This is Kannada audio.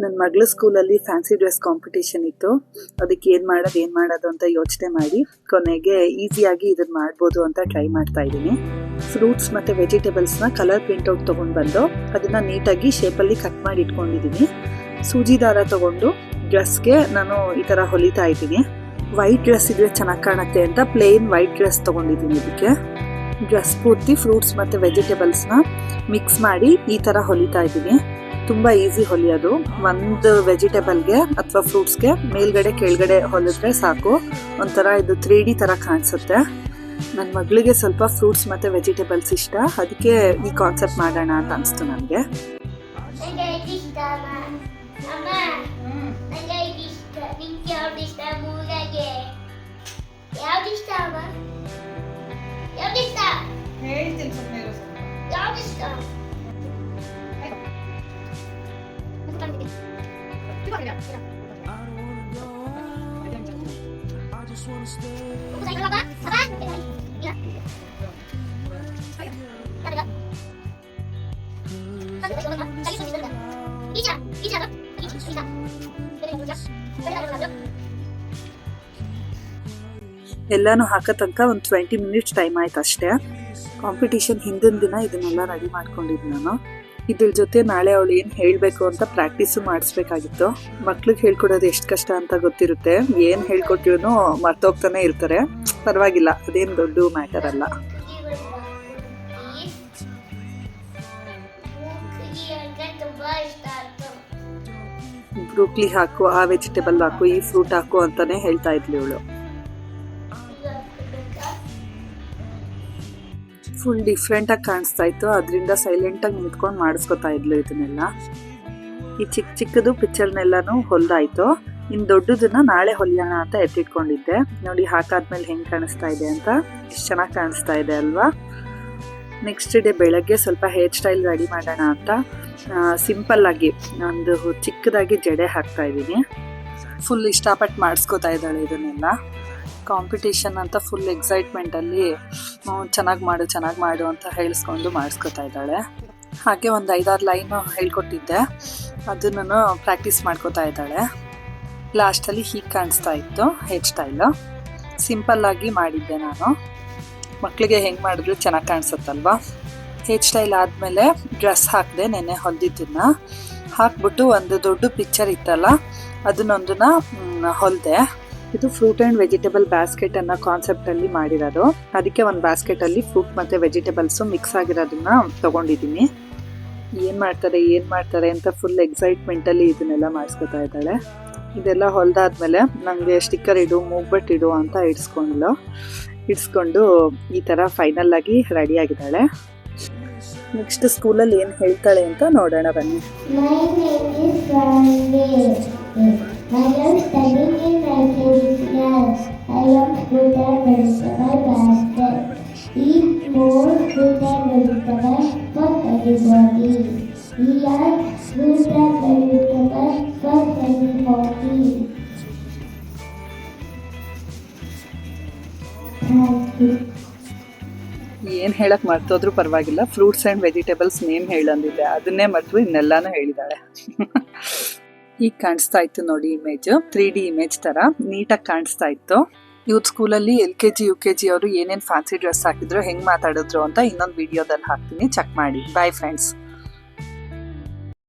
ನನ್ನ ಮಗಳ ಸ್ಕೂಲಲ್ಲಿ ಫ್ಯಾನ್ಸಿ ಡ್ರೆಸ್ ಕಾಂಪಿಟೇಷನ್ ಇತ್ತು. ಅದಕ್ಕೆ ಏನು ಮಾಡೋದು ಅಂತ ಯೋಚನೆ ಮಾಡಿ ಕೊನೆಗೆ ಈಸಿಯಾಗಿ ಇದನ್ನು ಮಾಡ್ಬೋದು ಅಂತ ಟ್ರೈ ಮಾಡ್ತಾ ಇದ್ದೀನಿ. ಫ್ರೂಟ್ಸ್ ಮತ್ತು ವೆಜಿಟೇಬಲ್ಸ್ನ ಕಲರ್ ಪ್ರಿಂಟೌಟ್ ತೊಗೊಂಡು ಬಂದು ಅದನ್ನು ನೀಟಾಗಿ ಶೇಪಲ್ಲಿ ಕಟ್ ಮಾಡಿ ಇಟ್ಕೊಂಡಿದ್ದೀನಿ. ಸೂಜಿ ದಾರ ತೊಗೊಂಡು ಡ್ರೆಸ್ಗೆ ನಾನು ಈ ಥರ ಹೊಲಿತಾ ಇದ್ದೀನಿ. ವೈಟ್ ಡ್ರೆಸ್ ಇದ್ರೆ ಚೆನ್ನಾಗಿ ಕಾಣುತ್ತೆ ಅಂತ ಪ್ಲೇನ್ ವೈಟ್ ಡ್ರೆಸ್ ತೊಗೊಂಡಿದ್ದೀನಿ. ಇದಕ್ಕೆ ಡ್ರೆಸ್ ಪೂರ್ತಿ ಫ್ರೂಟ್ಸ್ ಮತ್ತು ವೆಜಿಟೇಬಲ್ಸ್ನ ಮಿಕ್ಸ್ ಮಾಡಿ ಈ ಥರ ಹೊಲಿತಾ ಇದ್ದೀನಿ. ತುಂಬ ಈಸಿ ಹೊಲಿಯೋದು. ಒಂದು ವೆಜಿಟೇಬಲ್ಗೆ ಅಥವಾ ಫ್ರೂಟ್ಸ್ಗೆ ಮೇಲ್ಗಡೆ ಕೆಳಗಡೆ ಹೊಲಿದ್ರೆ ಸಾಕು. ಒಂಥರ ಇದು 3D ಥರ ಕಾಣಿಸುತ್ತೆ. ನನ್ನ ಮಗಳಿಗೆ ಸ್ವಲ್ಪ ಫ್ರೂಟ್ಸ್ ಮತ್ತು ವೆಜಿಟೇಬಲ್ಸ್ ಇಷ್ಟ, ಅದಕ್ಕೆ ಈ ಕಾನ್ಸೆಪ್ಟ್ ಮಾಡೋಣ ಅಂತ ಅನಿಸ್ತು ನನಗೆ. ಎಲ್ಲಾನು ಹಾಕೋ ತನಕ ಒಂದು 20 ಮಿನಿಟ್ಸ್ ಟೈಮ್ ಆಯ್ತು ಅಷ್ಟೇ. ಕಾಂಪಿಟೇಷನ್ ಹಿಂದಿನ ದಿನ ಇದನ್ನೆಲ್ಲ ರೆಡಿ ಮಾಡ್ಕೊಂಡಿದ್ದು ನಾನು. ಇದ್ರ ಜೊತೆ ನಾಳೆ ಅವಳು ಏನು ಹೇಳಬೇಕು ಅಂತ ಪ್ರಾಕ್ಟೀಸು ಮಾಡಿಸ್ಬೇಕಾಗಿತ್ತು. ಮಕ್ಳಿಗೆ ಹೇಳ್ಕೊಡೋದು ಎಷ್ಟು ಕಷ್ಟ ಅಂತ ಗೊತ್ತಿರುತ್ತೆ. ಏನು ಹೇಳ್ಕೊಟ್ರೂ ಮರ್ತೋಗ್ತಾನೆ ಇರ್ತಾರೆ. ಪರವಾಗಿಲ್ಲ, ಅದೇನು ದೊಡ್ಡ ಮ್ಯಾಟರ್ ಅಲ್ಲ. ಬ್ರೂಕ್ಲಿ ಹಾಕು, ಆ ವೆಜಿಟೇಬಲ್ ಹಾಕು, ಈ ಫ್ರೂಟ್ ಹಾಕು ಅಂತಾನೆ ಹೇಳ್ತಾ ಇದ್ಲಿ ಇವಳು. ಫುಲ್ ಡಿಫ್ರೆಂಟಾಗಿ ಕಾಣಿಸ್ತಾ ಇತ್ತು, ಅದರಿಂದ ಸೈಲೆಂಟಾಗಿ ನಿಂತ್ಕೊಂಡು ಮಾಡಿಸ್ಕೊತಾ ಇದ್ಲು ಇದನ್ನೆಲ್ಲ. ಈ ಚಿಕ್ಕ ಚಿಕ್ಕದು ಪಿಕ್ಚರ್ನೆಲ್ಲನೂ ಹೊಲ್ದಾಯ್ತು. ಇನ್ನು ದೊಡ್ಡದನ್ನ ನಾಳೆ ಹೊಲಿಯೋಣ ಅಂತ ಎತ್ತಿಟ್ಕೊಂಡಿದ್ದೆ. ನೋಡಿ ಹಾಕಾದ್ಮೇಲೆ ಹೆಂಗೆ ಕಾಣಿಸ್ತಾ ಇದೆ ಅಂತ. ಎಷ್ಟು ಚೆನ್ನಾಗಿ ಕಾಣಿಸ್ತಾ ಇದೆ ಅಲ್ವಾ. ನೆಕ್ಸ್ಟ್ ಡೇ ಬೆಳಗ್ಗೆ ಸ್ವಲ್ಪ ಹೇರ್ ಸ್ಟೈಲ್ ರೆಡಿ ಮಾಡೋಣ ಅಂತ ಸಿಂಪಲ್ಲಾಗಿ ಒಂದು ಚಿಕ್ಕದಾಗಿ ಜಡೆ ಹಾಕ್ತಾ ಇದ್ದೀನಿ. ಫುಲ್ ಇಷ್ಟಪಟ್ಟು ಮಾಡಿಸ್ಕೊತಾ ಇದ್ದಾಳೆ ಇದನ್ನೆಲ್ಲ. ಕಾಂಪಿಟೇಷನ್ ಅಂತ ಫುಲ್ ಎಕ್ಸೈಟ್ಮೆಂಟಲ್ಲಿ ಚೆನ್ನಾಗಿ ಮಾಡು ಅಂತ ಹೇಳಿಸ್ಕೊಂಡು ಮಾಡಿಸ್ಕೊತಾ ಇದ್ದಾಳೆ. ಹಾಗೆ ಒಂದು 5-6 ಲೈನು ಹೇಳ್ಕೊಟ್ಟಿದ್ದೆ, ಅದನ್ನು ಪ್ರಾಕ್ಟೀಸ್ ಮಾಡ್ಕೋತಾ ಇದ್ದಾಳೆ. ಲಾಸ್ಟಲ್ಲಿ ಹೀಗೆ ಕಾಣಿಸ್ತಾ ಇತ್ತು ಹೇರ್ ಸ್ಟೈಲು. ಸಿಂಪಲ್ಲಾಗಿ ಮಾಡಿದ್ದೆ ನಾನು. ಮಕ್ಕಳಿಗೆ ಹೆಂಗೆ ಮಾಡಿದ್ರು ಚೆನ್ನಾಗಿ ಕಾಣಿಸುತ್ತಲ್ವ. ಹೇರ್ ಸ್ಟೈಲ್ ಆದಮೇಲೆ ಡ್ರೆಸ್ ಹಾಕಿದೆ, ನೆನ್ನೆ ಹೊಲಿದಿದ್ದನ್ನು ಹಾಕ್ಬಿಟ್ಟು ಒಂದು ದೊಡ್ಡ ಪಿಕ್ಚರ್ ಇತ್ತಲ್ಲ ಅದನ್ನೊಂದನ್ನು ಹೊಲಿದೆ. ಇದು ಫ್ರೂಟ್ ಆ್ಯಂಡ್ ವೆಜಿಟೇಬಲ್ ಬ್ಯಾಸ್ಕೆಟ್ ಅನ್ನೋ ಕಾನ್ಸೆಪ್ಟಲ್ಲಿ ಮಾಡಿರೋದು. ಅದಕ್ಕೆ ಒಂದು ಬ್ಯಾಸ್ಕೆಟಲ್ಲಿ ಫ್ರೂಟ್ ಮತ್ತು ವೆಜಿಟೇಬಲ್ಸು ಮಿಕ್ಸ್ ಆಗಿರೋದನ್ನ ತೊಗೊಂಡಿದ್ದೀನಿ. ಏನು ಮಾಡ್ತಾರೆ ಅಂತ ಫುಲ್ ಎಕ್ಸೈಟ್ಮೆಂಟಲ್ಲಿ ಇದನ್ನೆಲ್ಲ ಮಾಡಿಸ್ಕೊತಾ ಇದ್ದಾಳೆ. ಇದೆಲ್ಲ ಹೊಲಿದಾದ್ಮೇಲೆ ನನಗೆ ಸ್ಟಿಕ್ಕರ್ ಇಡು, ಮೂಗ್ಬಟ್ ಇಡು ಅಂತ ಇಡ್ಸ್ಕೊಂಡು ಈ ಥರ ಫೈನಲ್ಲಾಗಿ ರೆಡಿಯಾಗಿದ್ದಾಳೆ. ನೆಕ್ಸ್ಟ್ ಸ್ಕೂಲಲ್ಲಿ ಏನು ಹೇಳ್ತಾಳೆ ಅಂತ ನೋಡೋಣ ಬನ್ನಿ. I am studying in IKG class. I am fruit and vegetable basket. Eat more fruit and vegetables for everybody. We are fruit and vegetables for everybody. Thank you. ಏನು ಹೇಳಕ್ಕೆ ಮರ್ತೋದ್ರೂ ಪರವಾಗಿಲ್ಲ, ಫ್ರೂಟ್ಸ್ ಆ್ಯಂಡ್ ವೆಜಿಟೇಬಲ್ಸ್ ನೇಮ್ ಹೇಳಂದಿದ್ದೆ, ಅದನ್ನೇ ಮರೆತು ಇನ್ನೆಲ್ಲಾನು ಹೇಳಿದ್ದಾಳೆ. ಈಗ ಕಾಣಿಸ್ತಾ ಇತ್ತು ನೋಡಿ ಇಮೇಜ್, 3D ಇಮೇಜ್ ಥರ ನೀಟಾಗಿ ಕಾಣಿಸ್ತಾ ಇತ್ತು. ಇವತ್ತು ಸ್ಕೂಲಲ್ಲಿ LKG UKG ಅವರು ಏನೇನು ಫ್ಯಾನ್ಸಿ ಡ್ರೆಸ್ ಹಾಕಿದ್ರು, ಹೆಂಗೆ ಮಾತಾಡಿದ್ರು ಅಂತ ಇನ್ನೊಂದು ವಿಡಿಯೋದಲ್ಲಿ ಹಾಕ್ತೀನಿ, ಚೆಕ್ ಮಾಡಿ. Bye friends.